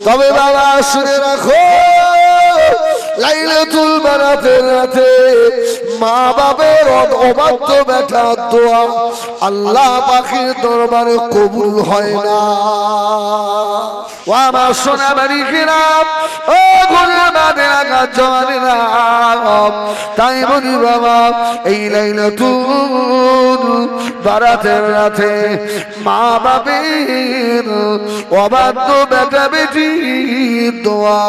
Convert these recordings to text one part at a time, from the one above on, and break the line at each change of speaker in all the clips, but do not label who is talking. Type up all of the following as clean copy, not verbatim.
তবে বাবা শুনে রাখো, লাইলাতুল বারাতের রাতে মা বাবার অবাধ্য বেটার দোয়া আল্লাহ পাকের দরবারে কবুল হয় না। ও আমার সোনা বাড়িরা, ও ঘরের বাদে আঘাত জওয়ানেরা, তাই বলি বাবা এই লাইলাতুল বারাতের রাতে মা বাবের অবাধ্য বেটা বেটির দোয়া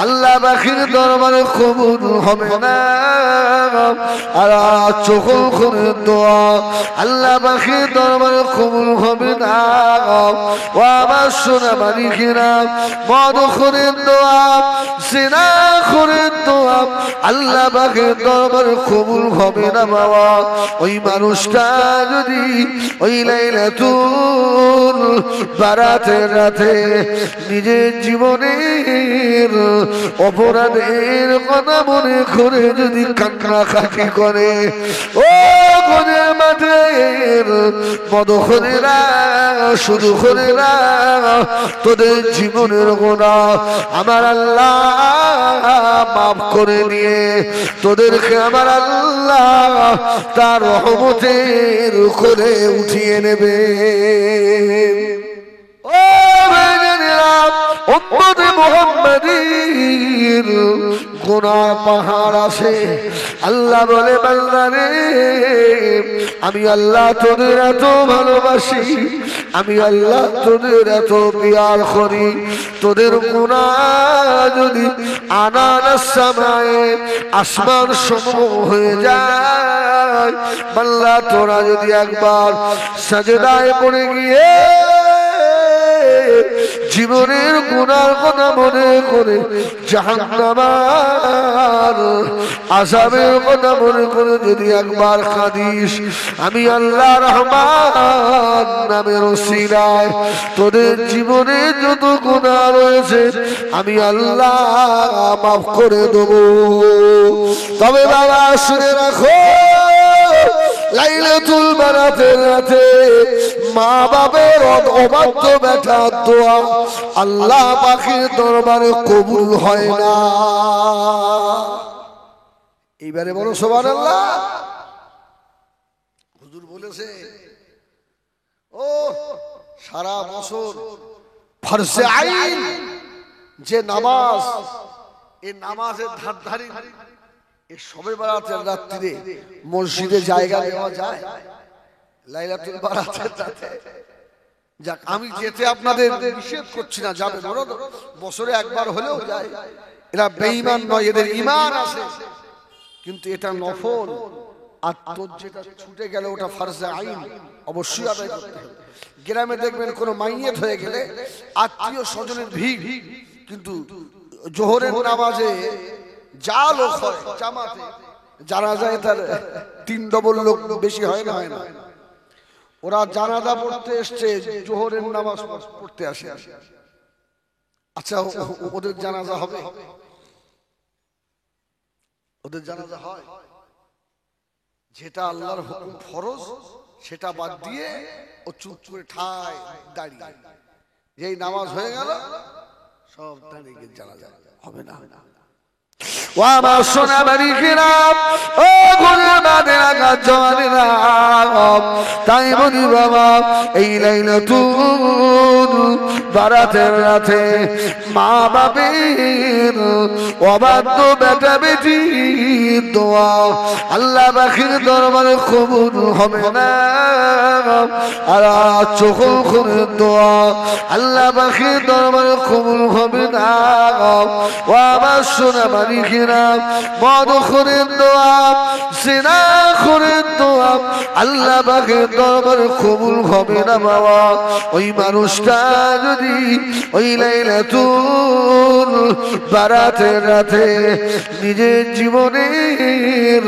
আল্লাহ পাকের দরবারে কবুল হবে না। আর চোখ করে দোয়া আল্লাহ পাকের দরবারে কবুল হবে না। ও আমার সোনা মালিকেরা, মদ করে দোয়া, জিনা করে দোয়া আল্লাহ পাকের দরবারে কবুল হবে না বাবা। ওই মানুষটা যদি ওই লাইলাতুল বারাতের রাতে নিজের জীবনের অপরাধের কথা মনে করে যদি কান্নাকাটি করে, ও গনের মাঠের মদখোরেরা, শুধু খোরেরা, তোদের জীবনের গুনাহ আমার আল্লাহ মাফ করে দিয়ে তোদেরকে আমার আল্লাহ তার রহমতের করে উঠিয়ে নেবে। ও ভাইজানেরা, উম্মতে মুহাম্মাদীর গুনাহ পাহাড় আছে। আল্লাহ বলে বান্দারে আমি আল্লাহ তোদের এত ভালোবাসি, আমি আল্লাহ তোদের এত প্যার করি, তোদের গুনাহ যদি আনানাস সামায়ে আসমান সমূহ হয়ে যায়, বান্দা তোরা যদি একবার সাজদায় পড়ে গিয়ে জীবনের গুনার কথা মনে করে জাহান্নামের আযাবের কথা মনে করে যদি একবার কাঁদিস, আমি আল্লাহ রহমান নামের ওসিলায় তোদের জীবনে যত গুনাহ রয়েছে আমি আল্লাহ মাফ করে দেব। তবে বাবা শুনে রাখো, লাইলাতুল বারাতের রাতে মা বাবার অবাধ্য বেটার দোয়া আল্লাহ পাকের দরবারে কবুল হয় না। এইবারে বলো সুবহানাল্লাহ। হুজুর বলেছে ও সারা বছর ফরজে আইন যে নামাজ, এই নামাজের ধারধারি এই শবে বারাতের রাত্রিরে মসজিদে জায়গা দেওয়া যায় লাইলাতুল বারাতের রাতে। যাক, আমি যেতে আপনাদের নিষেধ করছি না, যাবে বছরে একবার হলেও যায়। এরা বেঈমান নয়, এদের ঈমান আছে, কিন্তু এটা নফল। আর তোর যেটা ছুটে গেলে ওটা ফরজে আইন, অবশ্যই আদায় করতে হবে। গ্রামে দেখবেন কোনো মাইয়াত হয়ে গেলে আত্মীয় স্বজনের ভিড়, কিন্তু জোহরের নামাজে যা লোক হয় জামাতে, যারা যায় তার 3 ডবল লোক বেশি হয় না, হয় না। ওরা জানাজা পড়তে এসছে, জোহরের নামাজ পড়তে আসে। আচ্ছা, ওদের জানাজা হবে? ওদের জানাজা হয়? যেটা আল্লাহর হুকুম ফরজ সেটা বাদ দিয়ে ও চুপ করে ঠায় দাঁড়িয়ে, যেই নামাজ হয়ে গেল সব দাঁড়িয়ে জানাজা হবে না। ও আমার সোনা বাড়িরা, ও ঘরের বাদে আঘাত জওয়ানেরা, তাই বলি বাবা এই লাইলাতুল বারাতের রাতে মা বাবের অবাধ্য বেটা বেটির দোয়া আল্লাহ পাকের দরবারে কবুল হবে না। আর চোখ করে দোয়া আল্লাহ পাকের দরবারে কবুল হবে না। ও আমার সোনা বাড়িরা, মদ করে দোয়া, জিনা করে দোয়া আল্লাহ পাকের দরবারে কবুল হবে না বাবা। ওই মানুষটা যদি ওই লাইলাতুল বারাতের রাতে নিজের জীবনের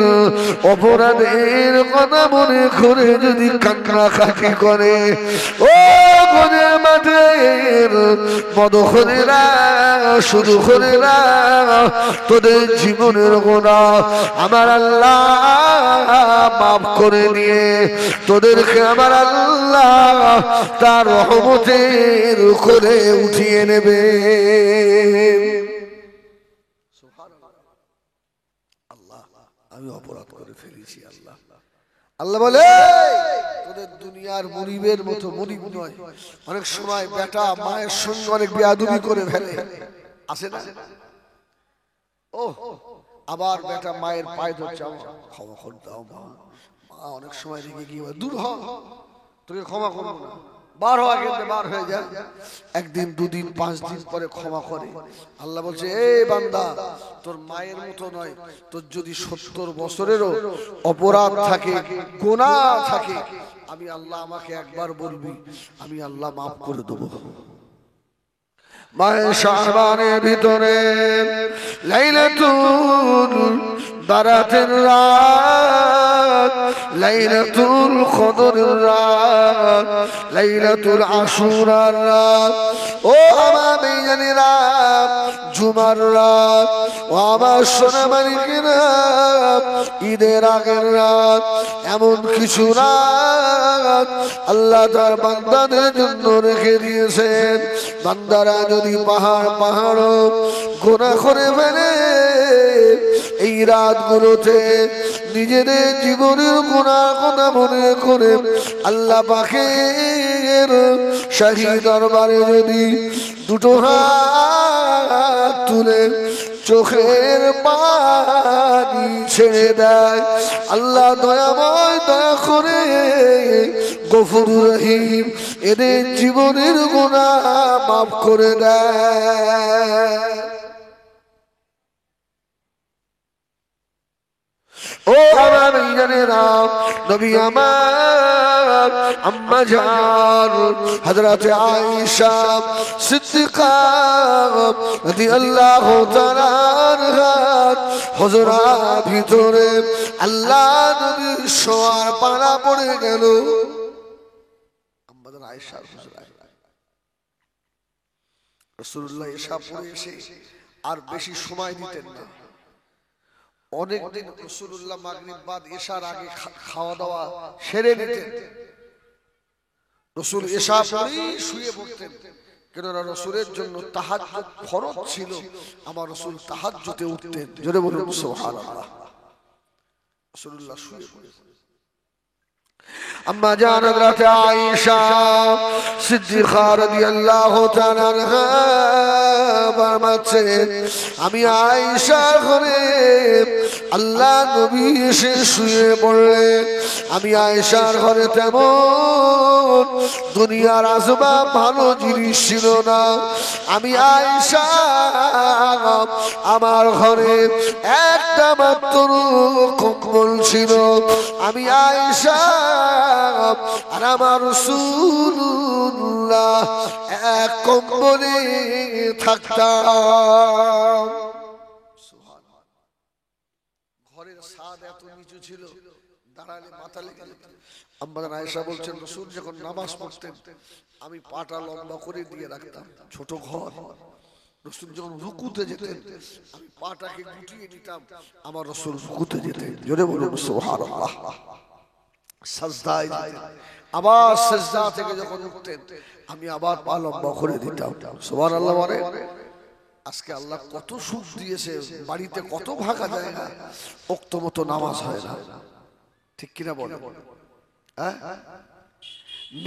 অপরাধের কথা মনে করে যদি কান্নাকাটি করে, ও গনের মাঠের মদখরেরা শুরু করে না তোদের জীবনের গুনাহ আমার আল্লাহ মাফ করে দিয়ে তোদেরকে আমার আল্লাহ তার রহমতের করে উঠিয়ে নেবে। আল্লাহ আমি অপরাধ করে ফেলেছি আল্লাহ। আল্লাহ বলে তোদের দুনিয়ার মুরিবের মতো মুরিব নয়। অনেক সময় বেটা মায়ের সঙ্গে অনেক বেয়াদবি করে ফেলে, আসে না? ও আবার বেটা মায়ের পায়ে ধরছে, ক্ষমা করে দাও মা। মা অনেক সময় রেগে গিয়ে দূর হ, তোকে ক্ষমা করবো না, বার হওয়া কিন্তু বার হয়ে যায়। একদিন দুদিন 5 দিন পরে ক্ষমা করে। আল্লাহ বলছে এ বান্দা তোর মায়ের মতো নয়, তোর যদি 70 বছরেরও অপরাধ থাকে গুনাহ থাকে আমি আল্লাহ আমাকে একবার বলবি আমি আল্লাহ মাফ করে দেবো। মাহে শাবানের ভিতরে লাইলাতুল বারাতের রাত, লাইলাতুল কদরের রাত, লাইলাতুল আশুরার রাত, ও আমার বেজানেরা জুমার রাত, ও আমার সোনা মানিকেরা ঈদের আগের রাত, এমন কিছু রাত আল্লাহ তার বান্দাদের জন্য রেখে দিয়েছেন। বান্দারা যদি পাহাড় গুনাহ করে ফেলে এই রাতগুলোতে নিজেদের জীবনের গুনাহ কথা মনে করে আল্লাহ পাকের শাহী দরবারে যদি দুটো হাত তুলে চোখের পানি ছেড়ে দেয় আল্লাহ দয়াময় দয়া করে গফুর রহিম এদের জীবনের গুনাহ মাফ করে দেয়। ও আমার জানেরা নবী আমার আম্মা জান হযরত আয়েশা সিদ্দিকা রাদিয়াল্লাহু তাআলা আনহা হুজরার ভিতরে আল্লাহ নবীর শোয়ার পালা পড়ে গেল। আম্মা জান আয়েশা রাসূলুল্লাহ এসা পড়ে এসে আর বেশি সময় দিতেন না। অনেকদিন রাসূলুল্লাহ মাগরিব বাদ এশার আগে খাওয়া দাওয়া সেরে নিতেন। রাসূল এশা পড়েই শুয়ে পড়তেন, কেননা রাসূলের জন্য তাহাজ্জুদ ফরজ ছিল। আমার রাসূল তাহাজ্জুদে উঠতেন। জোরে বলুন সুবহানাল্লাহ। রাসূলুল্লাহ শুয়ে পড়েছেন। আম্মা জান হযরত আয়েশা সিদ্দিকা রাদিয়াল্লাহু তাআলা আনহা ফরমাচ্ছেন আমি আয়েশা ঘরে আল্লাহ নবী এসে শুয়ে পড়লেন। আমি আয়েশার ঘরে তেমন দুনিয়ার আসবাব ভালো জিনিস ছিল না। আমি আয়েশা আমার ঘরে একটা মাত্র কম্বল ছিল। আমি আয়েশা আর আমার রাসূলুল্লাহ এক কম্বলে থাকতাম। ঘরের ছাদ এত নিচু ছিল দাঁড়ালে মাথা লেগে যেত। আম্মা আয়েশা বলছেন রাসূল যখন নামাজ পড়তেন আমি পাটা লম্বা করে দিয়ে রাখতাম। ছোট ঘর, রাসূল যখন রুকুতে যেতেন আমি পাটাকে গুটিয়ে নিতাম, আমার রাসূল রুকুতে যেতেন। জোরে বলুন সুবহানাল্লাহ। সাজদায় আবার সাজদা থেকে যখন উঠতেন আমি আবার পা লম্বা করে দিতাম। সুবহানাল্লাহ। মানে আজকে আল্লাহ কত সুখ দিয়েছে, বাড়িতে কত ভাঙা জায়গা, ওক্ত মতো নামাজ হয় না, ঠিক কিনা বলেন? হ্যাঁ,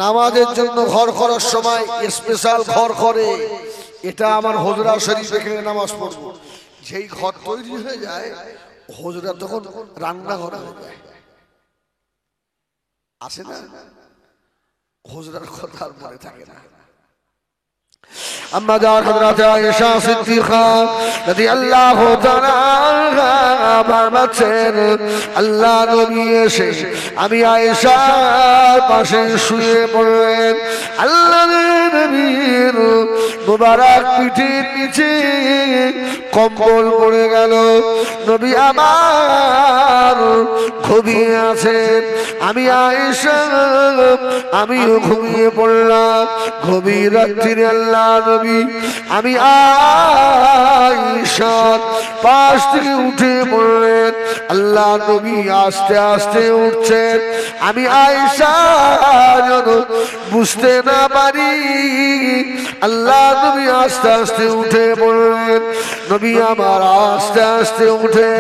নামাজের জন্য ঘর করার সময় স্পেশাল ঘর করে। এটা আমার হুজরা শরীফ এখানে নামাজ পড়বো, যেই ঘর তৈরি হয়ে যায় হুজরা তখন রান্নাঘর হয়ে যায়। আসে না হুজরার কথা আর মনে থাকে না। আম্মা জান হযরত আয়েশা সিদ্দিকা রাদিয়াল্লাহু তাআলা আনহা ফরমাচ্ছেন আল্লাহ নবী এসে আমি আয়েশার পাশে শুয়ে পড়লেন। আল্লাহর নবীর মুবারক পিঠের নিচে কম্বল পড়ে গেল। নবী আমার ঘুমিয়ে আছেন। আমি আয়েশা আমিও ঘুমিয়ে পড়লাম। গভীর রাত্রিরে আল্লাহ নবী আমি আয়েশার পাশ থেকে উঠে পড়লেন। আল্লাহ নবী আস্তে আস্তে উঠছেন, আমি আয়েশা যেন বুঝতে না পারি। আল্লাহ নবী আস্তে আস্তে উঠে পড়লেন। নবী আমার আস্তে আস্তে উঠে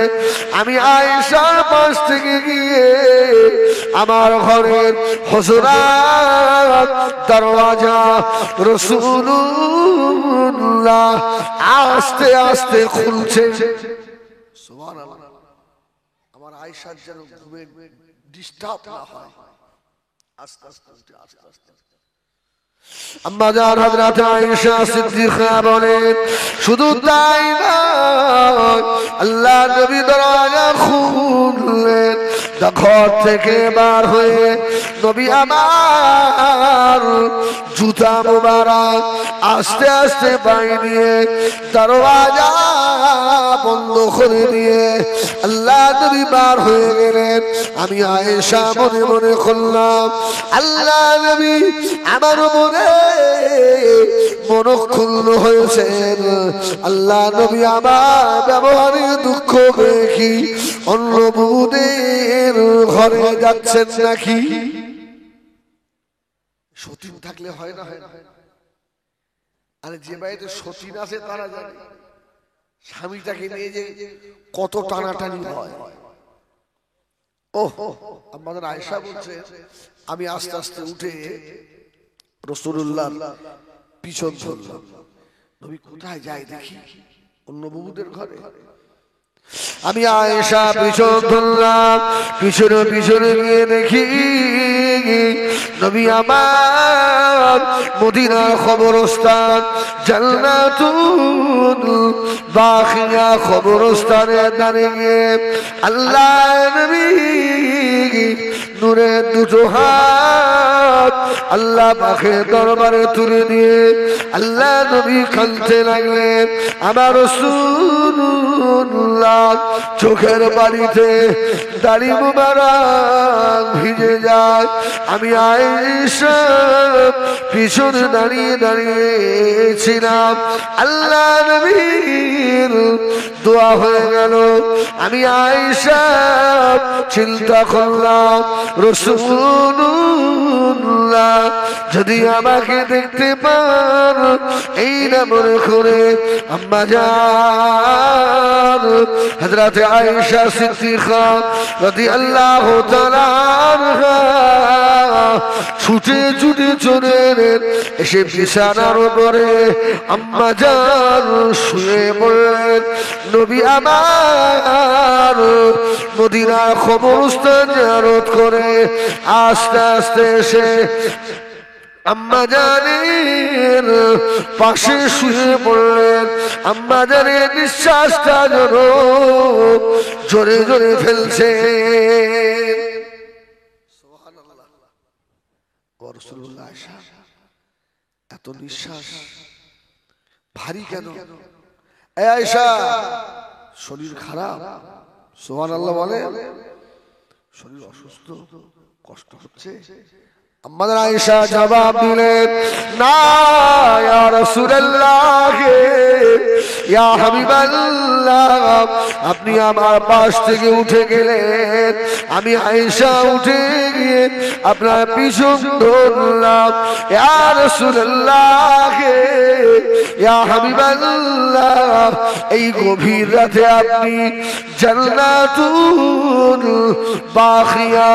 আমি আয়েশার পাশ থেকে গিয়ে আমার ঘরের হুজরাত দরওয়াজা রাসূলুল্লাহ আস্তে আস্তে খুলছে। সুবহানাল্লাহ। আমার আয়েশার যেন ঘুমে ডিস্টার্ব না হয়, আস্তে আস্তে আস্তে আস্তে আম্মা জান হযরত আয়েশা সিদ্দিকা বলেন, শুধু তাই না আল্লাহ নবী দরজা খুললেন, ঘর থেকে বার হয়ে নবী আমার জুতা মুবারক আস্তে আস্তে পায়ে নিয়ে দরওয়াজা বন্ধ করে দিয়ে আল্লাহ নবী বার হয়ে গেলেন। আমি আয়েশা মনে মনে করলাম, আল্লাহ নবী আমার মনে মনক্ষুণ্ণ হয়েছেন। আল্লাহ নবী আমার ব্যবহারে দুঃখ পেয়ে কি অন্য বউদের ঘরে যাচ্ছেন নাকি? সতীন থাকলে হয় না, হয় না। আরে যে বাড়িতে সতীন আছে তারা জানে স্বামীটাকে নিয়ে যে কত টানাটানি হয়। ও আমাদের আয়েশা বলছে, আমি আস্তে আস্তে উঠে রাসূলুল্লাহ পিছন ধরলাম। নবী কোথায় যায় দেখি, অন্য বউদের ঘরে। আমি আয়েশা পিছন ধরলাম, পিছনে পিছনে গিয়ে দেখি নবী আমার মদিনার কবরস্থান জান্নাতুল বাকিয়া কবরস্থানে দাঁড়িয়ে আল্লাহ নবী নূরের দুটো হাত আল্লাহ পাকের দরবারে তুলে দিয়ে আল্লাহ নবী কাঁদতে লাগলেন। আমার রাসূলুল্লাহ চোখের পানিতে দাড়ি মুবারক ভিজে যায়। আমি আয়েশা পিছনে দাঁড়িয়ে দাঁড়িয়েছিলাম। আল্লাহ নবীর দোয়া হয়ে গেল। আমি আয়েশা চিন্তা করলাম, রাসূলুল্লাহ যদি আমাকে দেখতে পান এই না মনে করে আম্মা জান হযরত আয়েশা সিদ্দিকা রাদিয়াল্লাহু তাআলা আনহা ছুটে ছুটে চলে এসে বিছানার উপরে আম্মা জান শুয়ে পড়লেন। নবী আমার মদিনার কবরস্থান জিয়ারত করে আস্তে আস্তে এসে আম্মা জানের পাশে শুয়ে পড়লেন। আম্মা জানের নিঃশ্বাসটা যেন জোরে জোরে ফেলছে। সুবহানাল্লাহ। ও রাসূলুল্লাহ এত নিঃশ্বাস ভারী কেন? এই আয়েশা শরীর খারাপ? সুবহানাল্লাহ বলে, শরীর অসুস্থ, কষ্ট হচ্ছে? আমাদের আয়েশা জবাব দিলেন, না ইয়া রাসূলুল্লাহ, ইয়া হাবিবাল্লাহ, আপনি আমার পাশ থেকে উঠে গেলেন, আমি আয়েশা উঠে গিয়ে আপনার পিছন ধরলাম। ইয়া রাসূলুল্লাহ, ইয়া হাবিবাল্লাহ, এই গভীর রাতে আপনি জান্নাতুল বাকিয়া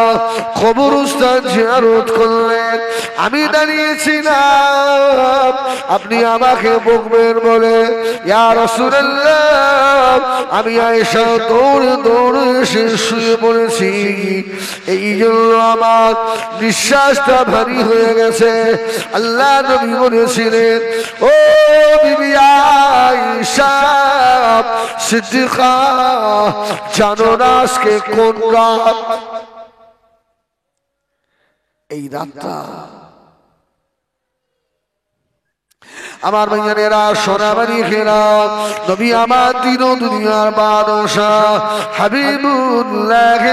কবরস্থান জিয়ারত করলেন। আমি দাঁড়িয়েছিলাম, আপনি আমাকে বকবেন বলে ইয়া রাসূলুল্লাহ আমি আয়েশা দৌড়ে দৌড়ে এসে শুয়ে পড়েছি। এই জন্য আমার নিঃশ্বাসটা ভারী হয়ে গেছে। আল্লাহ নবী বলেছিলেন, ও বিবি আয়েশা সিদ্দিকা, জানো না আজকে কোন রাত? এই রাতটা আমার ভাইয়েরা সোনাবাড়ি খেরা নবী আমার দিন দুনিয়ার বাদশাহ হাবিবুল্লাহ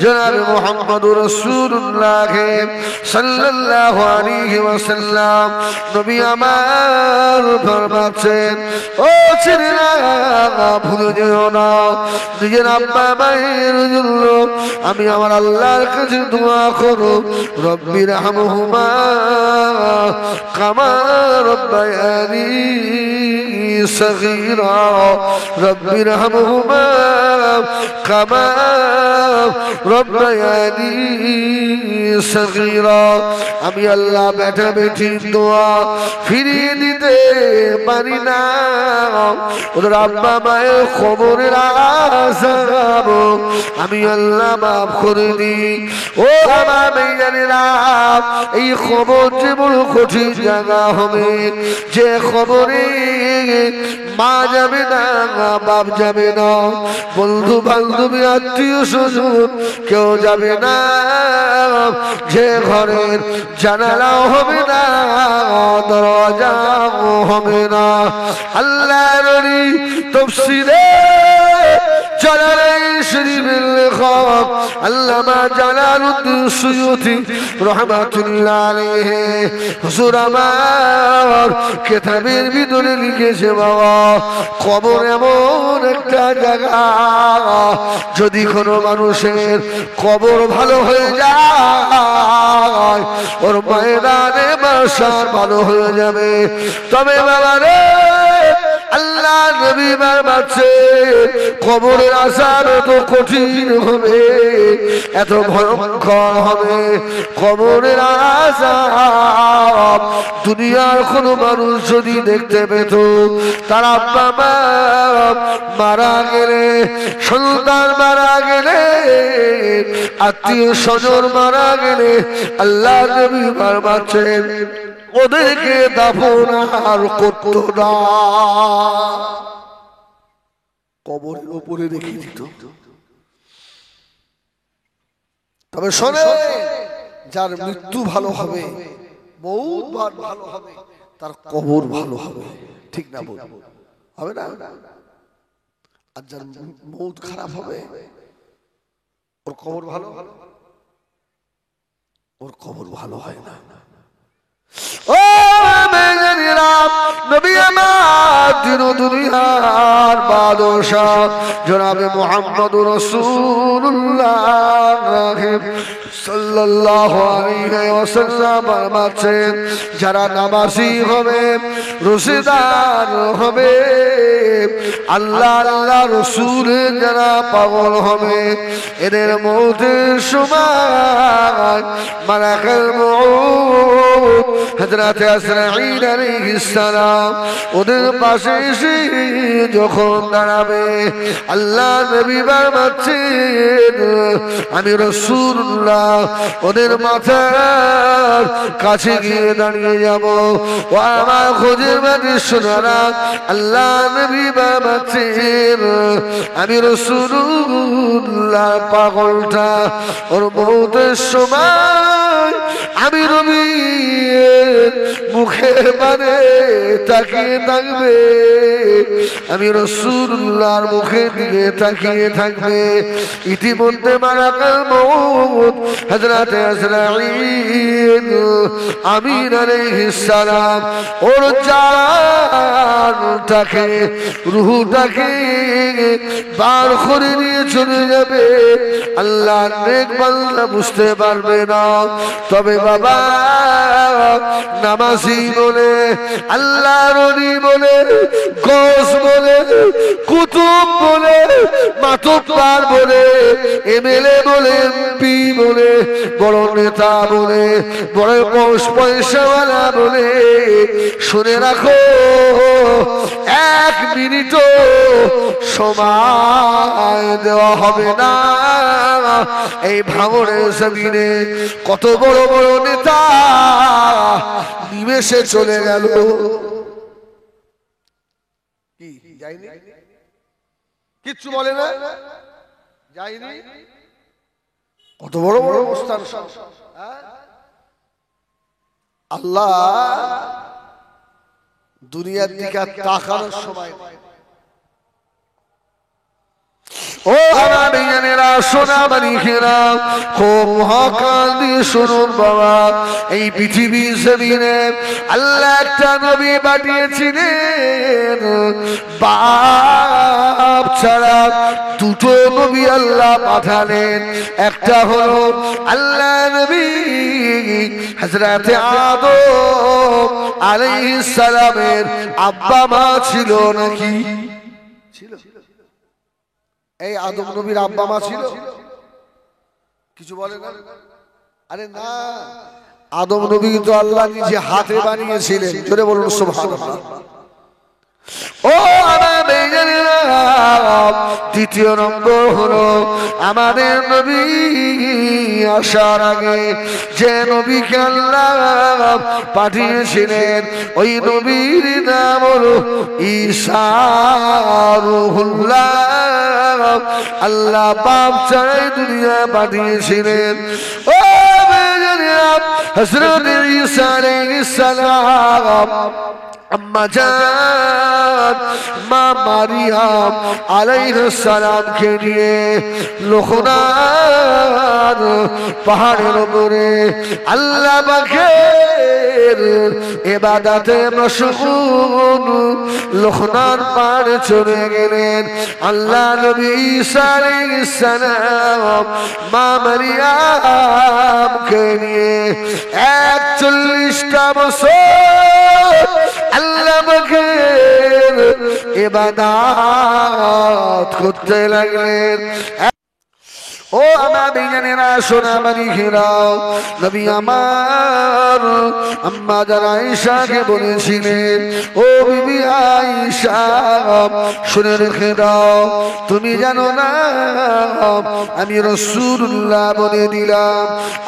জনাব মুহাম্মদুর রাসূলুল্লাহ সাল্লাল্লাহু আলাইহি ওয়াসাল্লাম নবী আমার ফরমাচ্ছেন ও ছেলেরা ভুলে যেও না নিজের আব্বা মায়ের জন্য আমি আমার আল্লাহর কাছে দোয়া করো রব্বির হামহুমা কামা রব্বায়ানি সগীরা রব্বির হামহুমা কামা রব্বায়ানি সগীরা আমি আল্লাহ বেটা বেটির দোয়া ফিরিয়ে দিতে পারি না ওদের আব্বা মায়ের খবরের আযাব আমি আল্লাহ মাফ করে দিই ও আমার মেয়েরা এই খবর যে বড় কঠিন জায়গা হবে যে খবরে মা যাবে না বাপ যাবে না বন্ধু বান্ধবী আত্মীয় স্বজন কেউ যাবে না যে ঘরের জানালাও হবে না দরজাও হবে না আল্লাহর ওলি তাফসীরে জালালাইন শরীফের লেখক আল্লামা জালালউদ্দিন সুয়ুতী রাহমাতুল্লাহ আলাইহি হুজুর আমার কিতাবের ভিতরে লিখেছে বাবা কবর এমন একটা জায়গা যদি কোনো মানুষের কবর ভালো হয়ে যায় ওর ময়দানে মাশার ভালো হয়ে যাবে তবে বাবা রে আল্লাহ নবী বারবারছে কবরের আযাব তো কঠিন হবে এত ভয়ঙ্কর হবে কবরের আযাব দুনিয়ার কোন মানুষ যদি দেখতে পেত তার আব্বা মা মারা গেলে সন্তান মারা গেলে আত্মীয় স্বজন মারা গেলে আল্লাহ নবী বারবারছেন ওদেরকে দাফন আর করতো না কবরের উপরে রেখে দিত তবে শোনে যার মৃত্যু ভালো হবে মৌত ভালো হবে তার কবর ভালো হবে ঠিক না বল হবে না আর যার মৌত খারাপ হবে ওর কবর ভালো ওর কবর ভালো হয় না ও মেয়েরা নবী আমার দিন দুনিয়ার বাদশাহ জনাবে মুহাম্মদুর রাসূলুল্লাহ সাল্লাল্লাহু আলাইহি ওয়াসাল্লাম ফরমাচ্ছেন যারা নামাজি হবে রোজেদার হবে আল্লাহ আল্লাহ রাসূলের যারা পাগল হবে এদের মওতের সময় মালাকুল মউত হযরত আজরাইল আলাইহিস সালাম ওদের পাশে এসে যখন দাঁড়াবে আল্লাহ নবী ফরমাচ্ছেন আমি রাসূলুল্লাহ ওদের মাথার কাছে গিয়ে দাঁড়িয়ে যাব ও আমার খোঁজের বাড়ি শোনারা আল্লাহ নবী ফরমাচ্ছেন আমি রাসূলুল্লাহ পাগলটা ওর মওতের সময় আমি নবী মুখের মানে তাকিয়ে থাকবে আমি রাসূলুল্লাহর মুখের দিকে তাকিয়ে থাকবে ইতিমধ্যে মালাকুল মউত হযরত আজরাইল আমিন আলাইহিস সালাম ওর জানটাকে রূহটাকে বার করে নিয়ে চলে যাবে আল্লাহর নেক বান্দা বুঝতে পারবে না তবে বাবা নামাজি বলে আল্লাহর ওলি বলে গোস বলে কুতুব বলে মাতব্বর বলে এমএলএ বলে এমপি বলে বড় নেতা বলে বড় পয়সাওয়ালা বলে শুনে রাখো এক মিনিটও সময় দেওয়া হবে না এই ভাঙনের জমিনে কত বড় বড় নেতা নিমেষে চলে গেল কি যায়নি কিচ্ছু বলে না যায়নি কত বড় বড় অবস্থান আল্লাহ দুনিয়ার দিকে তাকানোর সময় নেই। ও আমার বিজ্ঞানীরা, সোনা মানিকেরা, খুব মহাকাল দিয়ে শুনুন বাবা, এই পৃথিবী জমিনে আল্লাহ একটা নবী পাঠিয়েছিলেন। বাপ ছাড়া দুটো নবী আল্লাহ পাঠালেন। একটা হলো আল্লাহ নবী হযরতে আদম আলাইহিস সালামের আব্বা মা ছিল নাকি? ছিল। এই আদম নবীর আব্বা মা ছিল? কিছু বলে না? আরে না, আদম নবী তো আল্লাহ নিজে হাতে বানিয়েছিলেন। জোরে বলুন সুবহানাল্লাহ। ও আমার বেজানেরা, দ্বিতীয় নম্বর হলো আমাদের নবী আসার আগে যে নবীকে আল্লাহ পাঠিয়েছিলেন, ওই নবীর নাম হলো ঈসা রূহুল্লাহ। আল্লাহ বাপ ছাড়াই দুনিয়া পাঠিয়েছিলেন। ও বেজানেরা, হযরত ঈসা আলাইহিস সালাম আম্মা জান মা মারিয়াম আলাইহিস সালাম কে নিয়ে লোকনার পাহাড়ের উপরে আল্লাহ পাকের ইবাদতে মশগুল লোকনার পাহাড়ে চলে গেলেন। আল্লাহ নবী ঈসা আলাইহিস সালাম মা মারিয়াম কে নিয়ে 41টা বছর আল্লাহ পাকের ইবাদত করতে লাগলেন। ও আমার বিজ্ঞানীরা, সোনা মানিকেরা, নবী আমার আম্মা জান আয়েশাকে বলেছিলেন, ও বিবি আয়েশা শুনে রেখে দাও, তুমি জানো না আমি রাসূলুল্লাহ বলে দিলাম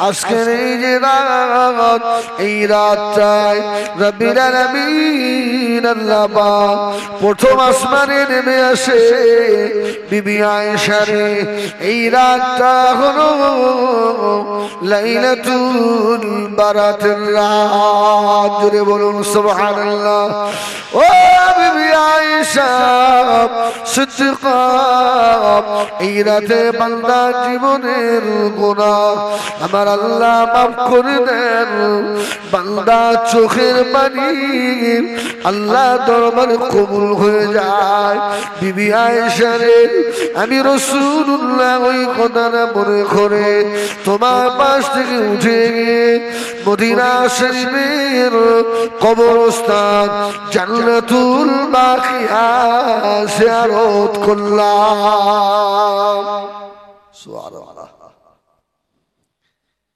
আজকের এই যে রাত, এই রাতটায় রব্বুল আলামিন আল্লাহ পাক প্রথম আসমানে নেমে আসে বিবি আয়েশা রে। এই রাত হলো লাইলাতুল বারাতের রাত। জোরে বলুন সুবহানাল্লাহ। ও বিবি আয়েশা সিদ্দিকা, এই রাতে বান্দার জীবনের গুনাহ আমার আল্লাহ মাফ করে দেন। বান্দা চোখের পানি আল্লাহ দরবারে কবুল হয়ে যায়। বিবি আয়েশা রে, আমি রাসূলুল্লাহ ওই কথাটা মনে করে তোমার পাশ থেকে উঠে গিয়ে মদিনা শরীফের কবরস্থান জান্নাতুল বাকিয়া জিয়ারত করলাম। সুবহানাল্লাহ।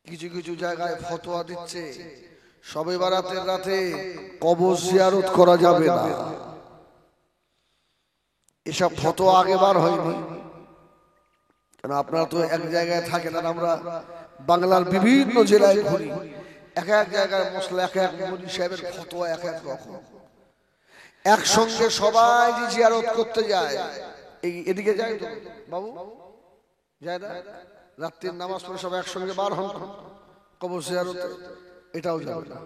কিছু কিছু জায়গায় ফতোয়া দিচ্ছে শবে বারাতের রাতে কবর জিয়ারত করা যাবে না। এসব ফতোয়া আগেবার হয়নি, কারণ আপনারা তো এক জায়গায় থাকেন আর আমরা বাংলার বিভিন্ন জেলায় ঘুরি। এক এক জায়গায় মশলা, এক এক মুফতি সাহেবের ফতোয়া এক এক রকম। একসঙ্গে সবাই যে জিয়ারত করতে যায়, এই এদিকে যায় তো বাবু, যায় না? রাত্রির নামাজ পড়ে সব একসঙ্গে বার হন কবর জিয়ারতে, এটাও যাবে না।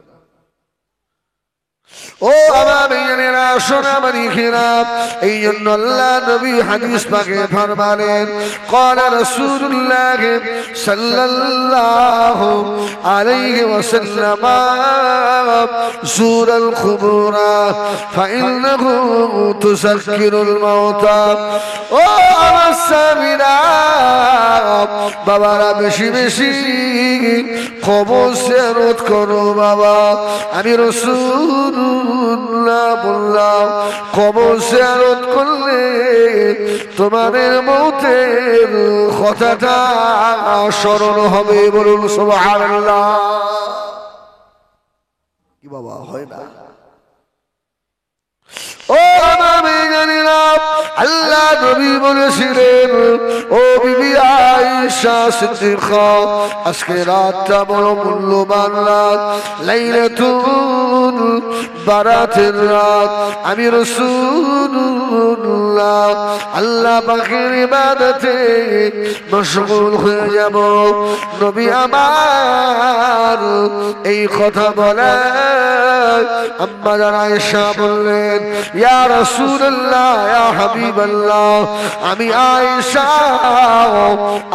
ও আমার বিজ্ঞানীরা, সোনা মানিকেরা, এই জন্য আল্লাহ নবী হাদিস পাকে ফরমালেন, ক্বালা রাসূলুল্লাহ সাল্লাল্লাহু আলাইহি ওয়াসাল্লাম, যুরাল কুবুর ফাইন্নাহু তুযাক্কিরুল মাউতা। ও আমার সামিরা, বাবারা বেশি বেশি কবর জিয়ারত করো বাবা। আমি রাসূলুল্লাহ বললাম, কবর জিয়ারত করলে তোমাদের মওতের কথাটা স্মরণ হবে। বলুন সুবহানাল্লাহ। কি বাবা, হয় না? ও আমার বেগানীরা, আল্লাহ নবী বলেছিলেন, ও বিবি আয়েশা সিদ্দিকা আজকে রাতটা বড় মূল্যবান রাত, লাইলাতুল বারাতের রাত। আমি রাসূলুল্লাহ আল্লাহ পাকের ইবাদতে মশগুল হয়ে যাব। নবী আমার এই কথা বলে আম্মা জান আয়েশা বললেন, ইয়া রাসূলুল্লাহ, ইয়া হাবিবাল্লাহ, আমি আয়েশা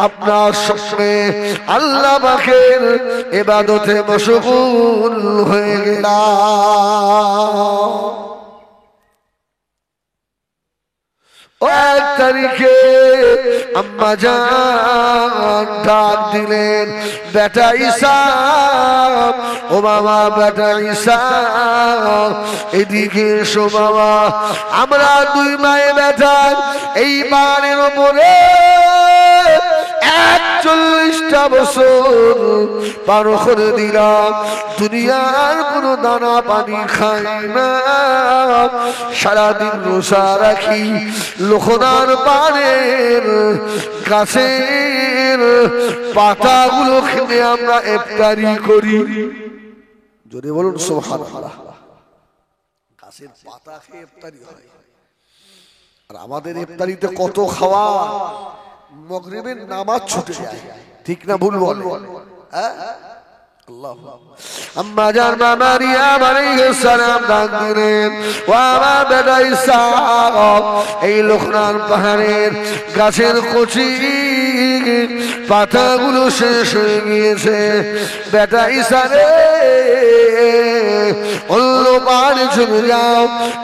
আপনার সামনে আল্লাহ পাকের ইবাদতে মশগুল হয়ে গেলাম। এক তারিখে আম্মা জান ডাক দিলেন, বেটা ঈসা, ও বাবা বেটা ঈসা, এদিকে এসো বাবা। আমরা দুই মায়ে বেটা এই বাড়ির উপরে 41টা বছর পার করে দিলাম, দুনিয়ার কোনো দানা পানি খাই না, সারাদিন রোজা রাখি, লোকনার পানের গাছের পাতাগুলো খেতে আমরা ইফতারি করি। যদি বলুন সুবহানাল্লাহ। গাছের পাতা খেয়ে ইফতারি হয়, আর আমাদের ইফতারিতে কত খাওয়া, মাগরিবের নামাজ ছুটে যায়, ঠিক না ভুল বল? হ্যাঁ, আম্মা জান মা মারিয়াম আলাইহিস সালাম ডাক দিলেন, ও আমার বেটা ঈসা, এই লোকনার পাহাড়ের গাছের কচি পাতাগুলো শেষ হয়ে গিয়েছে, বেটা ঈসা রে, অন্য পাহাড়ে চলে যাও,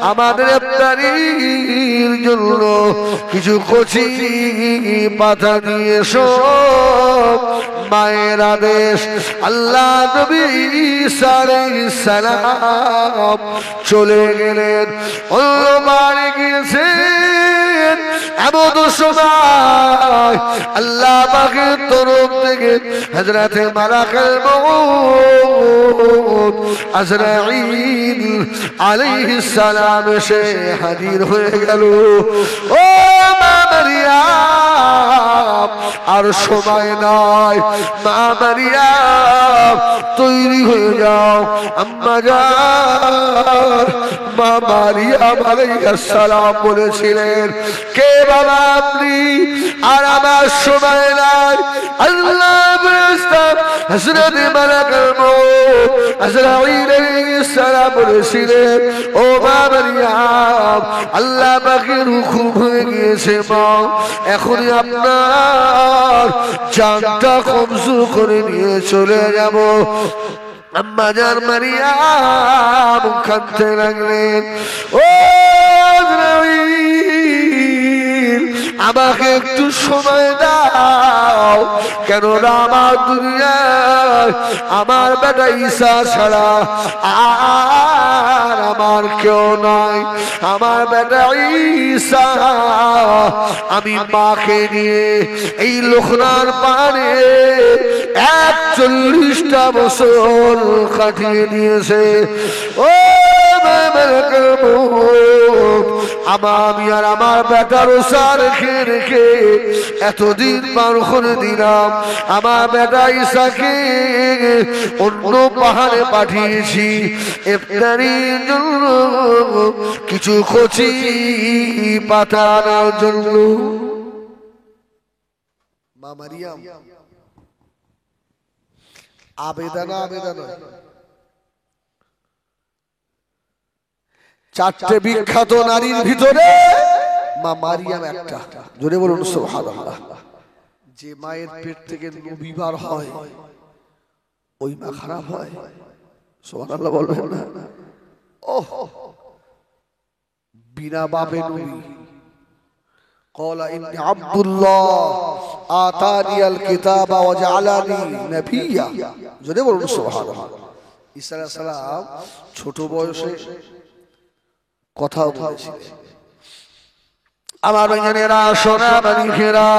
আমাদের ইফতারির জন্য কিছু কচি পাতা নিয়ে এসো। মায়ের আদেশ, আল্লাহ নবী ঈসা আলাইহিস সালাম চলে গেলেন, অন্য বাড়ি গিয়েছেন। এমন সময় আল্লাহ পাকের তরফ থেকে হযরতে মালাকুল মউত আজরাইল আলাইহিস সালাম এসে হাজির হয়ে গেল। ও মা মারিয়াম, আর সময় নাই, মা মারিয়াম তৈরি হয়ে যাও। আম্মা জান মা মারিয়াম আলাইহিস সালাম বলেছিলেন, কে বাবা আপনি? আর আমার সময় নাই। আল্লাহ ফেরেশতা হযরত মালাকুল মউত আজরাইল আলাইহিস সালাম বলেছিলেন, ও মা মারিয়াম, আল্লাহ পাকের হুকুম হয়ে গিয়েছে মা, এখনই আপনার জানটা কবজ করে নিয়ে চলে যাব। আম্মা জান মারিয়াম কাঁদতে লাগলেন, ও আজরাইল, আমাকে একটু সময় দাও, কেননা আমার দুনিয়ায় আমার বেটা ঈসা ছাড়া আর আমার কেউ নাই। আমার বেটা ঈসা, আমি মাকে নিয়ে এই লোকনার পানে 41টা বছর কাটিয়ে নিয়েছে। ও আমি আর আমার বেটার রোজা রেখে রেখে এতদিন পার করে দিলাম। আমার বেটা ঈসাকে অন্য পাহাড়ে পাঠিয়েছি ইফতারির জন্য, কিছু কচি পাতা আনার জন্য। মা মারিয়াম আবেদনা আবেদনা, চারটে বিখ্যাত নারীর ভিতরে মা মারিয়াম একটা। জোরে বলুন সুবহানাল্লাহ। যে মায়ের পেট থেকে নবী বার হয়, ওই মা খারাপ হয়? সুবহানাল্লাহ বলবেন না? ওহ, বিনা বাপে নবী। ক্বালা ইন্নী আব্দুল্লাহ আতানিয়াল কিতাবা ওয়া জাআলানি নাবিয়্যা। জোরে বলুন সুবহানাল্লাহ। ঈসা আলাইহিস সালাম ছোট বয়সে কথা বলেছিলেন। আমার ভাইয়েরা, সোনা মানিকেরা,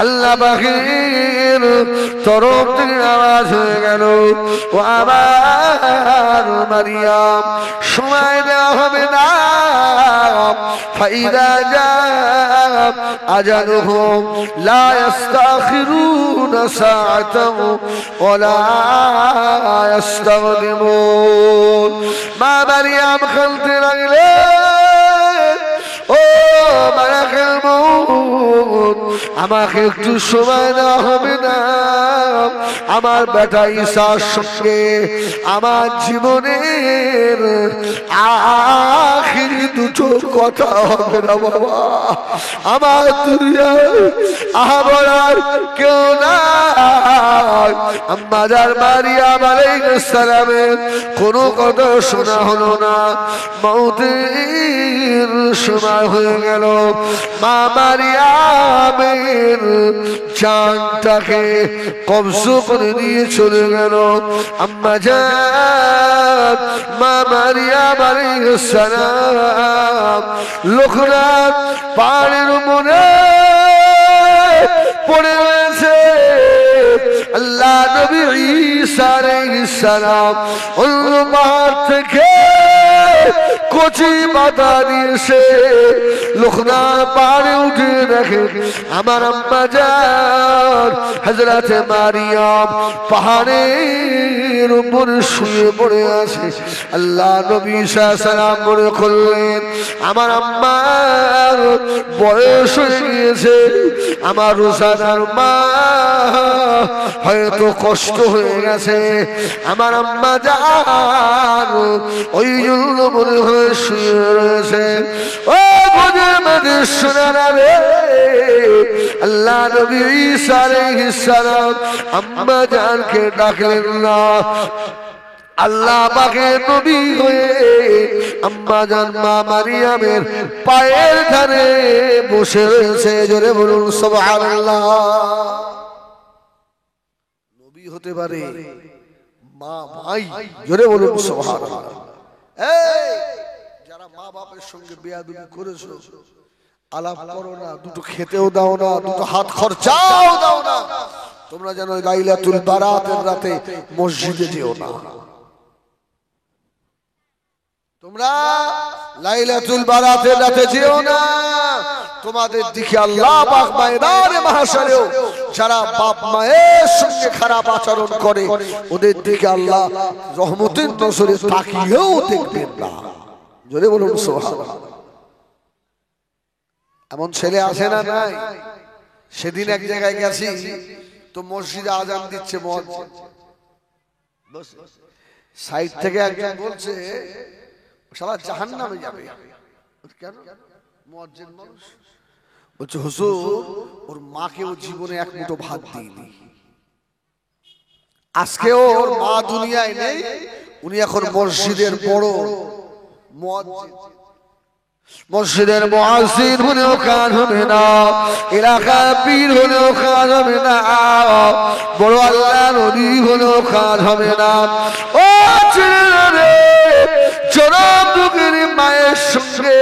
আল্লাহ পাকের তরফ থেকে আওয়াজ হয়ে গেল, ও আমার মারিয়াম, সময় দেওয়া হবে না, فإذا جاء أجلهم لا يستأخرون ساعة ولا يستقدمون ما مريم خلت رجله ও মালাকুল মউত আমাকে একটু সময় দেওয়া হবে না আমার বেটা ঈসার সঙ্গে আমার জীবনের আখিরি দুটো কথা হবে না বাবা আমার দুনিয়ায় আবার কেউ নাই আম্মা জান মারিয়াম আলাইহিস সালামের কোনো কথা শোনা হলো না মউতের সময় হয়ে গেল মা মারিয়ামের জানটাকে কবজ করে নিয়ে চলে গেল আম্মা জান মা মারিয়াম আলাইহিস সালাম লোকনাথ পাহাড়ের মনে পড়ে রয়েছে আল্লাহ নবী ঈসা আলাইহিস সালাম অন্য পাহাড় থেকে কচি পাতা দিয়েছে লোকনাথ পাহাড়ে উঠে দেখে আমার আম্মা জান হযরতে মারিয়াম পাহাড়ের উপরে শুয়ে পড়ে আছে আল্লাহ নবী ঈসা সালাম করে করলেন আমার আম্মার বয়স হয়ে গিয়েছে আমার রোজানার মা হয়তো কষ্ট হয়ে গেছে আমার আম্মা জান ওই জন্য মনে হয় শুয়ে রয়েছে ও বুঝে মাঝে শোনা রে আল্লাহ নবী ঈসা আলাইহিস সালাম আম্মা জানকে ডাকলেন না আল্লাহ পাকের নবী হয়ে আম্মা জান মা মারিয়ামের পায়ের ধারে বসে রয়েছে জোরে বলুন সুবহানাল্লাহ নবী হতে পারে মা ভাই জোরে বলুন সুবহানাল্লাহ এই যারা মা বাবার সঙ্গে বেয়াদবি করেছো আলাপ করো না দুটো খেতেও দাও না দুটো হাত খরচাও দাও না তোমরা জানো লাইলাতুল বারাতের রাতে মসজিদে যেও না তোমরা লাইলাতুল বারাতের রাতে যেও না তোমাদের দিকে আল্লাহ পাক ময়দানে মাহশারেও যারা বাপ মায়ের সঙ্গে খারাপ আচরণ করে ওদের দিকে আল্লাহ রহমতের নজরে তাকিয়েও দেখবেন না জোরে বলুন সুবহানাল্লাহ এমন ছেলে আসে না নাই সেদিন এক জায়গায় গেছি তো মসজিদে আজান দিচ্ছে মুয়াজ্জিন সাইড থেকে একজন বলছে শালা জাহান্নামে যাবে কেন মুয়াজ্জিন মানুষ বলছে হুজুর ওর মাকে ও জীবনে এক মুঠো ভাত দিইনি আজকেও ওর মা দুনিয়ায় নেই উনি এখন মসজিদের বড় মুয়াজ্জিন মসজিদের মুয়াজ্জিন হলেও কাজ হবে না এলাকার পীর হলেও কাজ হবে না বড় আল্লাহর ওলি হলেও কাজ হবে না ও ছেলেরা রে জনাব দুঃখের মায়ের সঙ্গে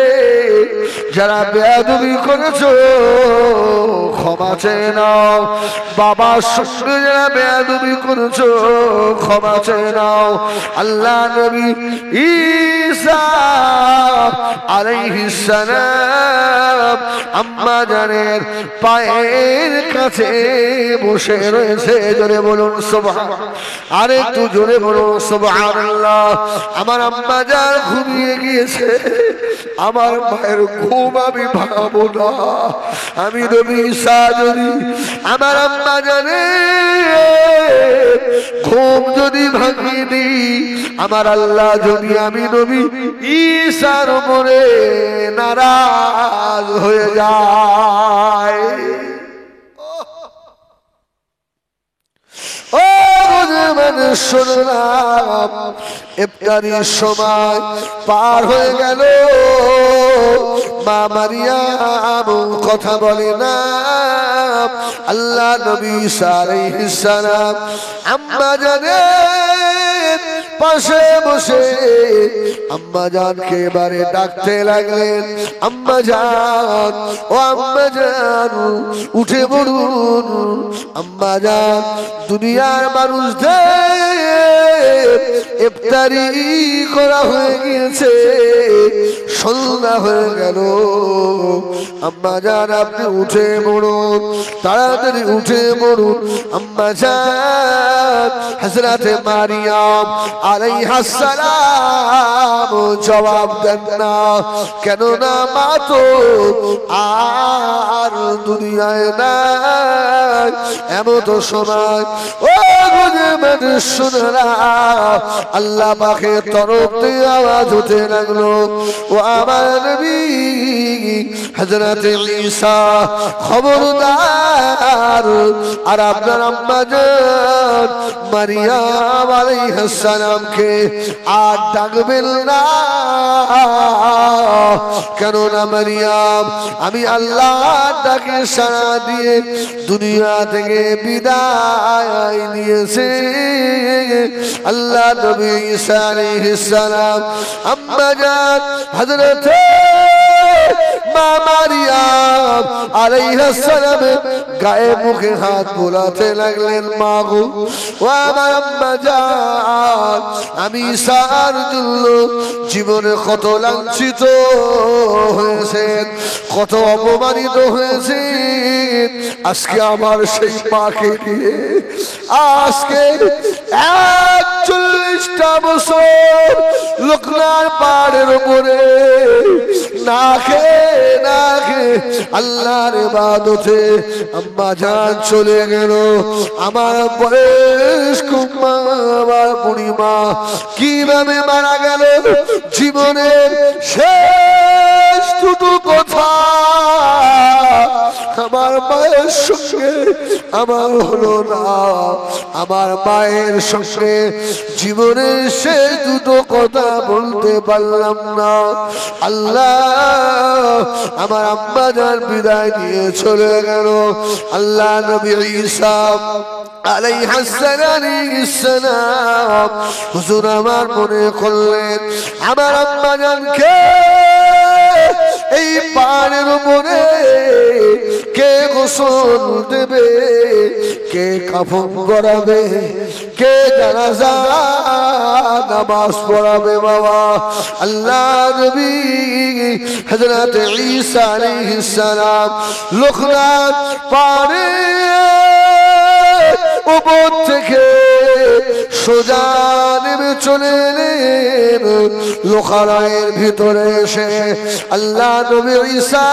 যারা বেয়াদবি করেছো ক্ষমা চেয়ে নাও বাবার সঙ্গে যারা বেয়াদবি করেছো ক্ষমা চেয়ে নাও আল্লাহ নবী ঈসা আলাইহিস সালাম আম্মা জানের পায়ের কাছে বসে রয়েছে জোরে বলুন সুবহানাল্লাহ আরে একটু জোরে বলুন সুবহানাল্লাহ আমার আম্মা জান ঘুমিয়ে গিয়েছে আমার মায়ের ঘুম আমি ভাঙাবো না আমি নবী ঈসা যদি আমার আম্মা জানে ঘুম যদি ভাঙিয়ে দিই আমার আল্লাহ যদি আমি নবী ঈসার উপরে নারাজ হয়ে যায় ও মানে শুনলাম ইফতারির সময় পার হয়ে গেল মা মারিয়াম কথা বলে না আল্লাহ নবী ঈসা আলাইহিস সালাম আম্মা জানের পাশে বসে আম্মা জানকে এবারে ডাকতে লাগলেন আম্মা জান ও আম্মা জান উঠে বলুন আম্মা জান দুনিয়ার মানুষদের ইফতারি করা হয়ে গিয়েছে সন্ধ্যা হয়ে গেল। আম্মা জান আপনি উঠে পড়ুন, তাড়াতাড়ি উঠে পড়ুন। আম্মা জান হযরতে মারিয়াম আলাইহিস সালাম জবাব দেন না, কেননা মা তো আর দুনিয়ায় নাই। এমন তো সময় ও গজবের শুনরা আল্লাহ পাকের তরফ থেকে আওয়াজ উঠে লাগলো, ও আমার নবী হযরতে ঈসা খবরদার, আর আপনার আম্মা জান মারিয়াম আলাইহিস সালামকে আর ডাকবেন না, কেননা মারিয়াম আমি আল্লাহর ডাকে সাড়া দিয়ে দুনিয়া থেকে বিদায় নিয়েছে। আল্লাহ নবী ঈসা আলাইহিস সালাম আম্মা জান হযরতে মা মারিয়াম আলাইহিস সালামের গায়ে মুখে হাত বোলাতে লাগলেন, মা গো ও আমার আম্মা জান, আমি ঈসার জন্য জীবনে কত লাঞ্ছিত হয়েছেন, কত অপমানিত হয়েছেন। আজকে আমার সেই মাকে নিয়ে আজকে 41টা বছর লোকনার পাহাড়ের উপরে না খেয়ে না খেয়ে আল্লাহর ইবাদতে আম্মা জান চলে গেল। আমার বয়স খুব, আমার বুড়ি মা কিভাবে মারা গেল, জীবনের শেষ দুটো কথা আমার মায়ের সঙ্গে আমার হলো না। আমার মায়ের সঙ্গে জীবনের শেষ দুটো কথা বলতে পারলাম না। আল্লাহ আমার আম্মা জান বিদায় নিয়ে চলে গেল। আল্লাহ নবী ঈসা আলাইহিস সালাম হুজুর আমার মনে করলেন, আমার আম্মা জানকে এই পাহাড়ের উপরে কে গোসল দেবে, কে কাফন পরাবে, কে জানাজা নামাজ পড়াবে। বাবা আল্লাহ নবী হযরতে ঈসা আলাইহিস সালাম লোকনাথ পাহাড়ে উপর থেকে সোজা নেমে চলে এলেন লোকালয়ের ভিতরে এসে। আল্লাহ নবী ঈসা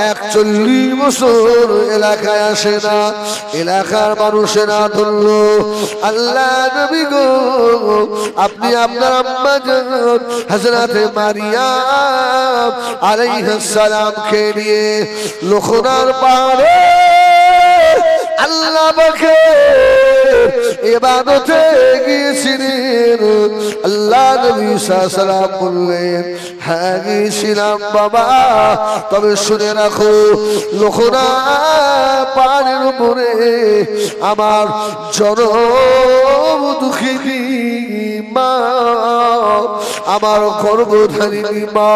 41 বছর এলাকায় আসে না, এলাকার মানুষেরা ধরল, আল্লাহ নবী গো আপনি আপনার আম্মা জান হযরতে মারিয়াম আলাইহিস সালামকে নিয়ে লোকনার পাহাড়ে আল্লাহ পাকে ইবাদতে গিয়েছিলেন। আল্লাহ নবী সাল্লাল্লাহু বললেন, হ্যাঁ গিয়েছিলাম বাবা, তবে শুনে রাখো লোকনা পাহাড়ের উপরে আমার জনম দুঃখিনী মা, আমার গর্ভধারিণী মা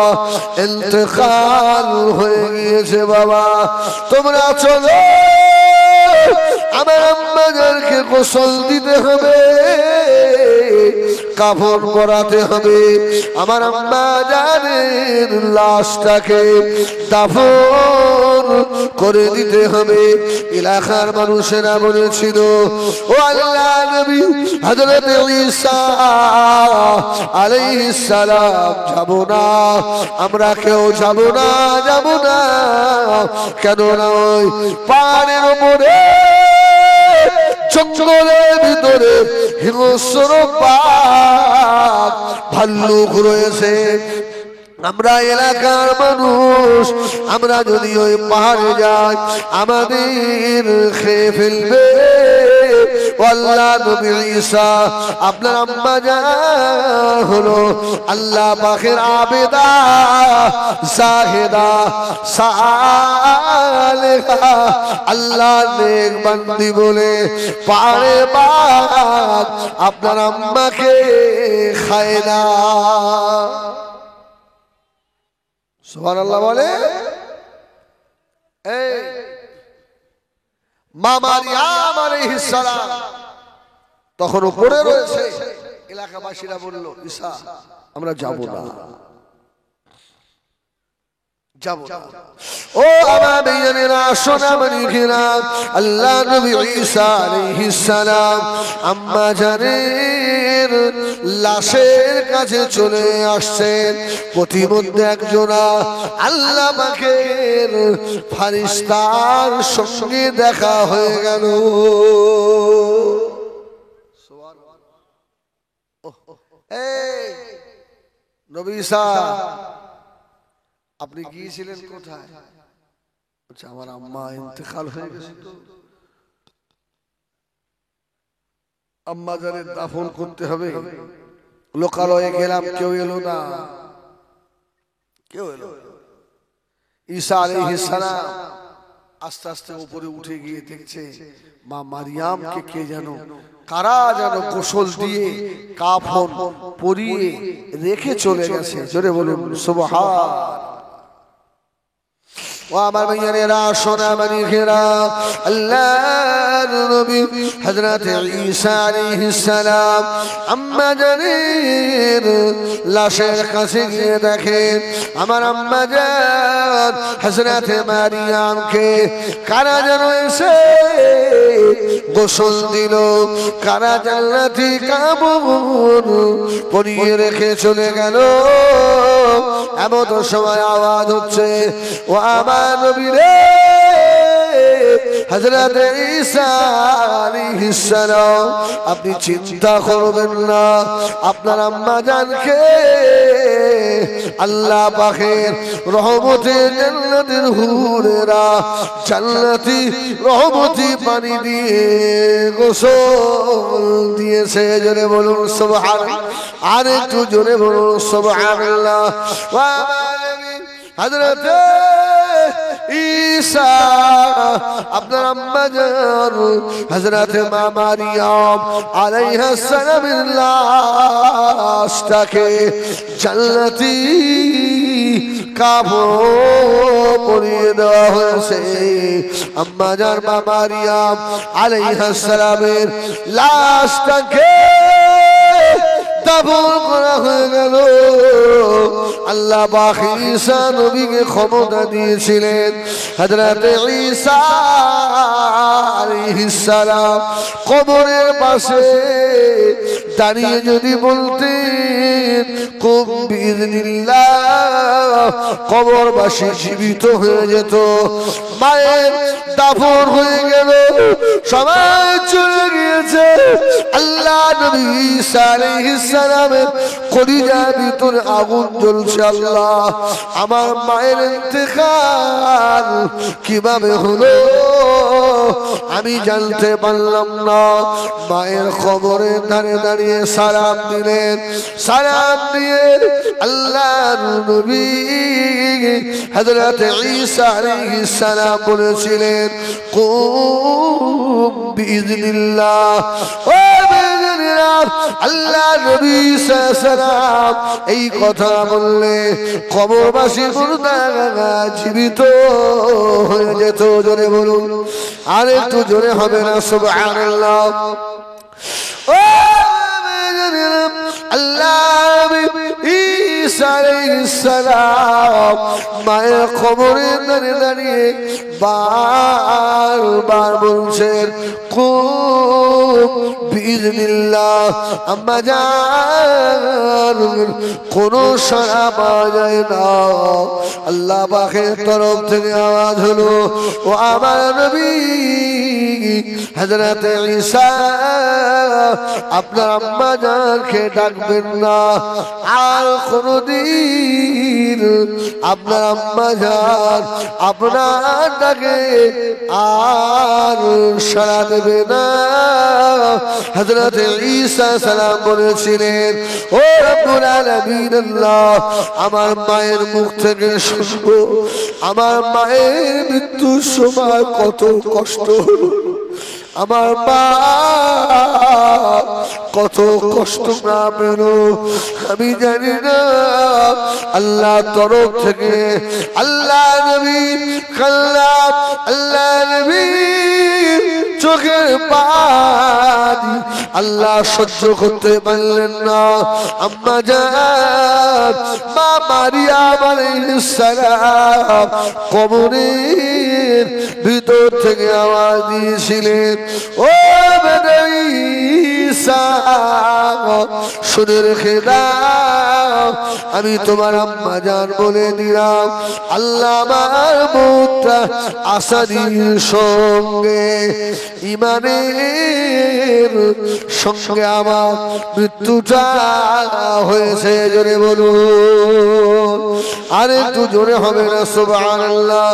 ইন্তেকাল হয়ে গিয়েছে। বাবা তোমরা চলো, আমার আম্মা জানকে গোসল দিতে হবে, কাফন পরাতে হবে, আমার আম্মা জানের লাশটাকে দাফন করে দিতে হবে। এলাকার মানুষেরা বলেছিল, ও আল্লাহ নবী হযরতে ঈসা আলাইহিস সালাম যাব না, আমরা কেউ যাব না, যাব না। কেন না ওই পাহাড়ের উপরে জঙ্গলের ভিতরে হিংস্র বাঘ ভাল্লুক রয়েছে। আমরা এলাকার মানুষ, আমরা যদি ওই পাহাড়ে যাই আমাদের খেয়ে ফেলবে। আল্লাহ নবী ঈসা আপনার আম্মা জান হলো আল্লাহ পাকের আবেদা, জাহেদা, সালেহা, আল্লাহ নেক বান্দি বলে পাহাড়ে বাঘ আপনার আম্মাকে খায় না। সুবহানাল্লাহ বলে। এই মা মারিয়াম আলাইহিস সালাম তখন উপরে রয়েছে। এলাকাবাসীরা বলল, ঈসা আমরা যাব না। যাব না। ও আমার বেয়ানেরা সোনা মানিকেরা, আল্লাহ নবী ঈসা আলাইহিস সালাম আম্মা জানের লাশের কাছে চলে আসছেন। প্রতিমধ্যে একজনা আল্লাহ পাকের ফেরেশতার সঙ্গে দেখা হয়ে গেল। এই নবী ঈসা, আপনি গিয়েছিলেন কোথায়? বলছে আমার আম্মা ইন্তেকাল হয়ে গেছে, তো আম্মা জানের দাফন করতে হবে। লোকালয়ে গেলাম, কেউ এলো না, কেউ এলো। ঈসা আলাইহিস সালাম আস্তে আস্তে উপরে উঠে গিয়ে দেখছে মা মারিয়ামকে কে যেন কারা যেন গোসল দিয়ে কাফন পরিয়ে রেখে চলে গেছে। জোরে বলুন সুবহান। ও আমার ভাইয়েরা সোনা মানিকেরা, আল্লাহর নবী হযরত ঈসা আলাইহিস সালাম আম্মা জানের লাশের কাছে গিয়ে দেখেন আমার আম্মা জান হযরত মারিয়ামকে কারা যেন এসে গোসল দিল, কারা জান্নাতি কাপড় পরিয়ে রেখে চলে গেল। এমন সময় আওয়াজ হচ্ছে, ও আমার নবী রে, হযরত ঈসা আলাইহিস সালাম আপনি চিন্তা করবেন না, আপনার আম্মা জানকে আল্লাহ পাকের রহমতে জান্নাতের হুরেরা জান্নাতি রহমতি পানি দিয়ে গোসল দিয়েছে। জোরে বলুন সুবহানাল্লাহ, আর একটু জোরে বলুন সুবহানাল্লাহ। হযরত ঈসা আপনার আম্মা জান হযরত মা মারিয়াম আলাইহিস সালামের লাশটাকে জান্নাতি কাপড় পরিয়ে দেওয়া হয়েছে। আম্মা জান মা মারিয়াম আলাইহিস সালামের লাশটাকে দাফন করা হয়ে গেল। আল্লাহ পাক ঈসা নবীকে ক্ষমতা দিয়েছিলেন। হযরত ঈসা আলাইহিস সালাম কবরের পাশে দাঁড়িয়ে যদি বলতেন কুম বিইذনিল্লাহ, কবরবাসী জীবিত হয়ে যেত। মায়ের দাফন হয়ে গেল, সবাই চলে গিয়েছে। আল্লাহ নবী ঈসা আলাইহিস সালামের কলিজার ভিতরে আগুন জ্বলছে। আল্লাহ, আমার মায়ের ইন্তেকাল কিভাবে হলো আমি জানতে পারলাম না। মায়ের কবরের ধারে দাঁড়িয়ে সালাম দিলেন। সালাম দিয়ে আল্লাহর নবী হযরত ঈসা আলাইহিস সালাম বলেছিলেন কুম বিইذনিল্লাহ। ও বিইذনিল্লাহ, আল্লাহ নবী সাল্লাল্লাহু এই কথা বললে কবরবাসী মুর্দা জীবিত হয়ে যেত। জোরে বলুন, আর একটু জোরে হবে না সুবহানাল্লাহ। ও আল্লাহ ঈসা আলাইহিস সালাম মায়ের কবরে দাঁড়িয়ে দাঁড়িয়ে বারবার বলছেন কুম বিইذনিল্লাহ। আম্মা জান কোনো সাড়া পাওয়া যায় না। আল্লাহ পাকের তরফ থেকে আওয়াজ হলো, ও আমার নবী হযরত ঈসা আপনার আম্মা জানকে ডাকবেন না, আর কোনদিন আপনার আম্মা জান আপনার ডাকে আর সাড়া দেবে না। হযরত ঈসা সালাম বলেছিলেন, ও রব্বুল আলামিন আল্লাহ, আমার মায়ের মুখ থেকে শুনবো আমার মায়ের মৃত্যুর সময় কত কষ্ট হলো, আমার মা কত কষ্ট না পেল আমি জানি না। আল্লাহ তরফ থেকে আল্লাহ নবী আল্লাহ নবী চোখের পানি আল্লাহ সহ্য করতে পারলেন না। আম্মা জান মা মারিয়াম আলাইহিস সালাম কবরের ভিতর থেকে আওয়াজ দিয়েছিলেন, ও বেটা ঈসা শুনে রেখে দাও, আমি তোমার আম্মা জান বলে দিলাম, আল্লাহ আমার মুখটা আসারির সঙ্গে ইমানের সঙ্গে আমার মৃত্যুটা হয়েছে। জোরে বলুন, আর একটু জোরে হবে না সুবহানাল্লাহ।